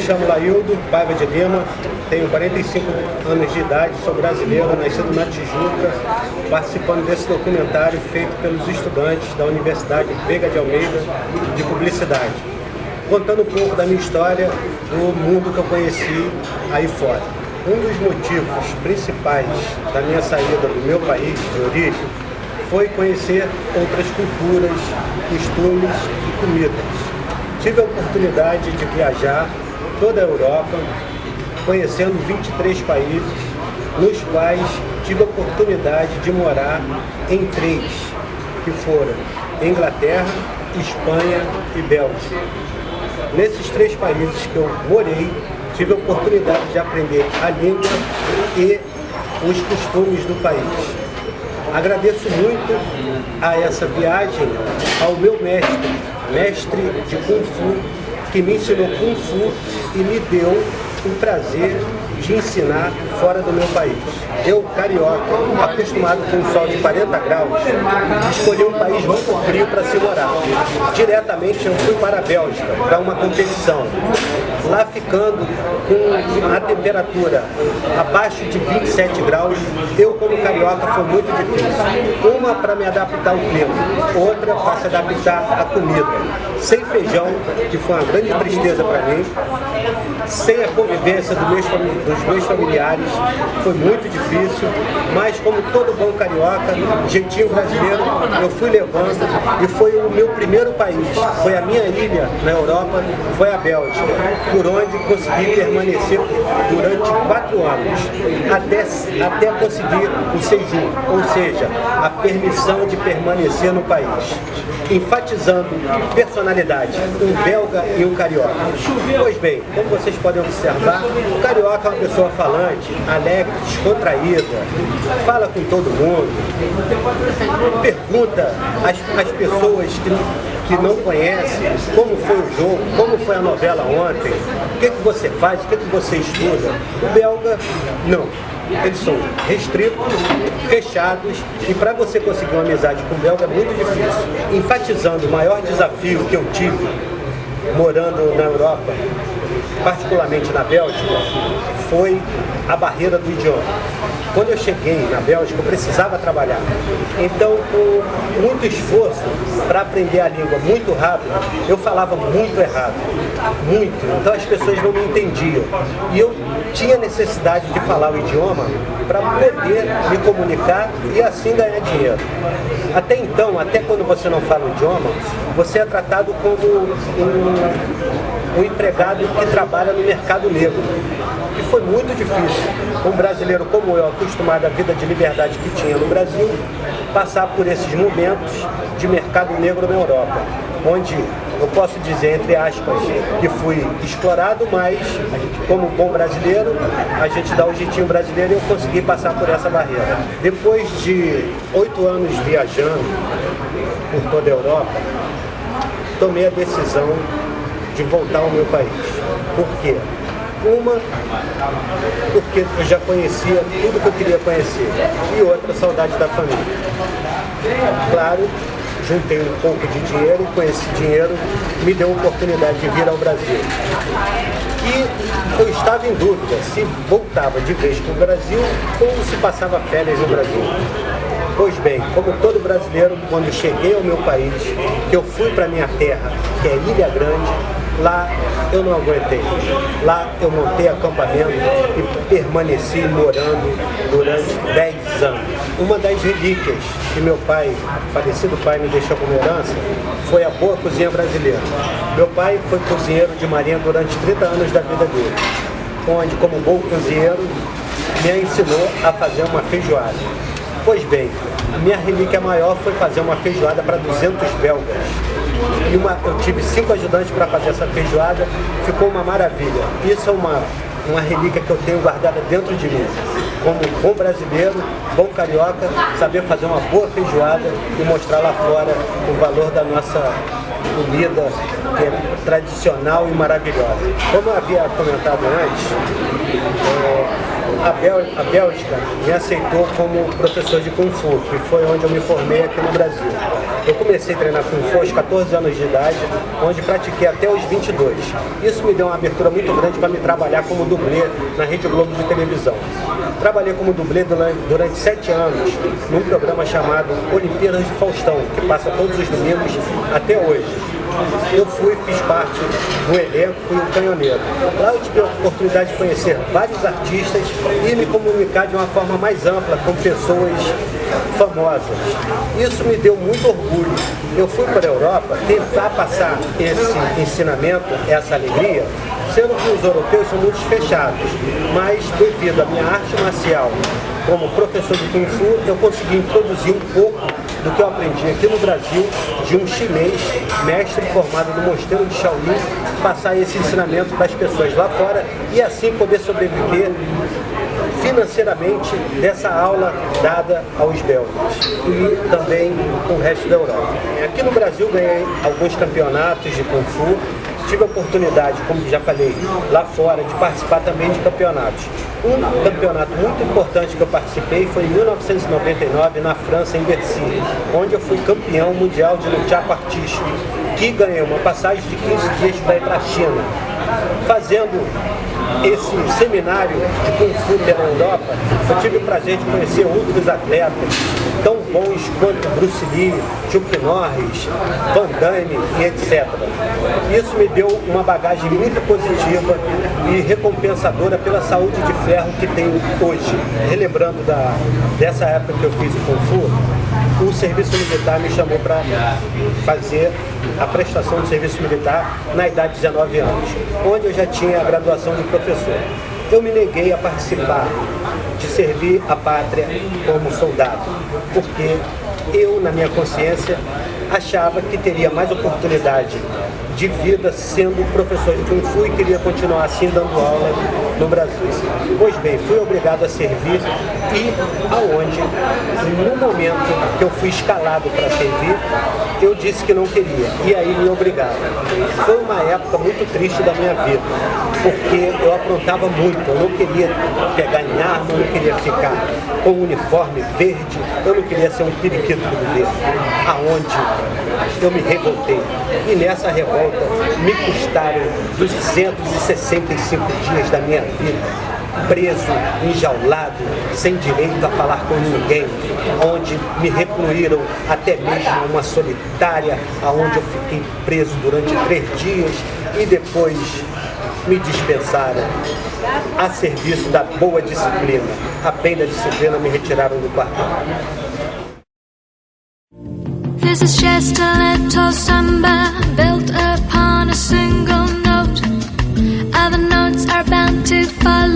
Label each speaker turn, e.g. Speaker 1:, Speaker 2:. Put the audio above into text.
Speaker 1: chamo Laildo Paiva de Lima, tenho 45 anos de idade, sou brasileiro, nascido na Tijuca, participando desse documentário feito pelos estudantes da Universidade Veiga de Almeida de Publicidade, contando um pouco da minha história, do mundo que eu conheci aí fora. Um dos motivos principais da minha saída do meu país de origem foi conhecer outras culturas, costumes e comidas. Tive a oportunidade de viajar toda a Europa, conhecendo 23 países, nos quais tive a oportunidade de morar em 3, que foram Inglaterra, Espanha e Bélgica. Nesses 3 países que eu morei, tive a oportunidade de aprender a língua e os costumes do país. Agradeço muito a essa viagem ao meu mestre de Kung Fu, que me ensinou Kung Fu e me deu o prazer de ensinar fora do meu país. Eu, carioca, acostumado com um sol de 40 graus, escolhi um país muito frio para se morar. Diretamente eu fui para a Bélgica, para uma competição. Lá ficando com a temperatura abaixo de 27 graus, eu como carioca foi muito difícil. Uma para me adaptar ao clima, outra para se adaptar à comida. Sem feijão, que foi uma grande tristeza para mim, sem a convivência dos meus familiares, foi muito difícil, mas como todo bom carioca, jeitinho brasileiro, eu fui levando e foi o meu primeiro país, foi a minha ilha na Europa, foi a Bélgica, por onde consegui permanecer durante 4 anos, até conseguir o séjour, ou seja, a permissão de permanecer no país, enfatizando personalidade, um belga e um carioca. Pois bem, como vocês podem observar, o carioca é uma pessoa falante, alegre, descontraída, fala com todo mundo, pergunta às pessoas que não conhecem como foi o jogo, como foi a novela ontem, o que você faz, o que você estuda. O belga, não. Eles são restritos, fechados, e para você conseguir uma amizade com o belga é muito difícil. Enfatizando o maior desafio que eu tive morando na Europa, particularmente na Bélgica, foi a barreira do idioma. Quando eu cheguei na Bélgica, eu precisava trabalhar. Então, com muito esforço para aprender a língua muito rápido, eu falava muito errado. Muito. Então, as pessoas não me entendiam. E eu tinha necessidade de falar o idioma para poder me comunicar e assim ganhar dinheiro. Até então, até quando você não fala o idioma, você é tratado como um empregado que trabalha no mercado negro. E foi muito difícil, um brasileiro como eu, acostumado à vida de liberdade que tinha no Brasil, passar por esses momentos de mercado negro na Europa, onde eu posso dizer, entre aspas, que fui explorado, mas como bom brasileiro, a gente dá o jeitinho brasileiro e eu consegui passar por essa barreira. Depois de 8 anos viajando por toda a Europa, tomei a decisão de voltar ao meu país. Por quê? Uma, porque eu já conhecia tudo que eu queria conhecer, e outra, saudade da família. Claro, juntei um pouco de dinheiro e com esse dinheiro me deu a oportunidade de vir ao Brasil. E eu estava em dúvida se voltava de vez para o Brasil ou se passava férias no Brasil. Pois bem, como todo brasileiro, quando cheguei ao meu país, que eu fui para minha terra, que é Ilha Grande, lá eu não aguentei. Lá eu montei acampamento e permaneci morando durante 10 anos. Uma das relíquias que meu pai, falecido pai, me deixou como herança foi a boa cozinha brasileira. Meu pai foi cozinheiro de marinha durante 30 anos da vida dele, onde, como bom cozinheiro, me ensinou a fazer uma feijoada. Pois bem, a minha relíquia maior foi fazer uma feijoada para 200 belgas. E eu tive 5 ajudantes para fazer essa feijoada, ficou uma maravilha. Isso é uma relíquia que eu tenho guardada dentro de mim. Como bom brasileiro, bom carioca, saber fazer uma boa feijoada e mostrar lá fora o valor da nossa comida, que é tradicional e maravilhosa. Como eu havia comentado antes, a Bélgica me aceitou como professor de Kung Fu, que foi onde eu me formei aqui no Brasil. Eu comecei a treinar Kung Fu aos 14 anos de idade, onde pratiquei até os 22. Isso me deu uma abertura muito grande para me trabalhar como dublê na Rede Globo de televisão. Trabalhei como dublê durante 7 anos num programa chamado Olimpíadas de Faustão, que passa todos os domingos até hoje. Eu fiz parte do elenco, fui um canhoneiro. Lá eu tive a oportunidade de conhecer vários artistas e me comunicar de uma forma mais ampla com pessoas famosas. Isso me deu muito orgulho. Eu fui para a Europa tentar passar esse ensinamento, essa alegria, sendo que os europeus são muito fechados, mas devido à minha arte marcial como professor de Kung Fu, eu consegui introduzir um pouco do que eu aprendi aqui no Brasil de um chinês, mestre formado no mosteiro de Shaolin, passar esse ensinamento para as pessoas lá fora e assim poder sobreviver financeiramente dessa aula dada aos belgas e também o resto da Europa. Aqui no Brasil ganhei alguns campeonatos de Kung Fu, tive a oportunidade, como já falei, lá fora, de participar também de campeonatos. Um campeonato muito importante que eu participei foi em 1999 na França, em Bercy, onde eu fui campeão mundial de luta artístico, que ganhei uma passagem de 15 dias para ir para a China. Fazendo esse seminário de Kung Fu pela Europa, eu tive o prazer de conhecer outros atletas tão bons quanto Bruce Lee, Chuck Norris, Van Damme e etc. Isso me deu uma bagagem muito positiva e recompensadora pela saúde de ferro que tenho hoje. Relembrando dessa época que eu fiz o Kung Fu, o serviço militar me chamou para fazer a prestação de serviço militar na idade de 19 anos, onde eu já tinha a graduação de professor. Eu me neguei a participar de servir a pátria como soldado, porque eu, na minha consciência, achava que teria mais oportunidade de vida sendo professor de Kung Fu e queria continuar assim dando aula no Brasil. Pois bem, fui obrigado a servir e aonde, no momento que eu fui escalado para servir, eu disse que não queria e aí me obrigaram. Foi uma época muito triste da minha vida, porque eu aprontava muito, eu não queria pegar em arma, eu não queria ficar com um uniforme verde, eu não queria ser um periquito do governo, aonde eu me revoltei. E nessa revolta me custaram 265 dias da minha vida, preso, enjaulado, sem direito a falar com ninguém, onde me recluíram até mesmo uma solitária, onde eu fiquei preso durante 3 dias e depois me dispensaram a serviço da boa disciplina. A bem da disciplina me retiraram do quartel.
Speaker 2: This is just a little samba built upon a single note. Other notes are bound to follow.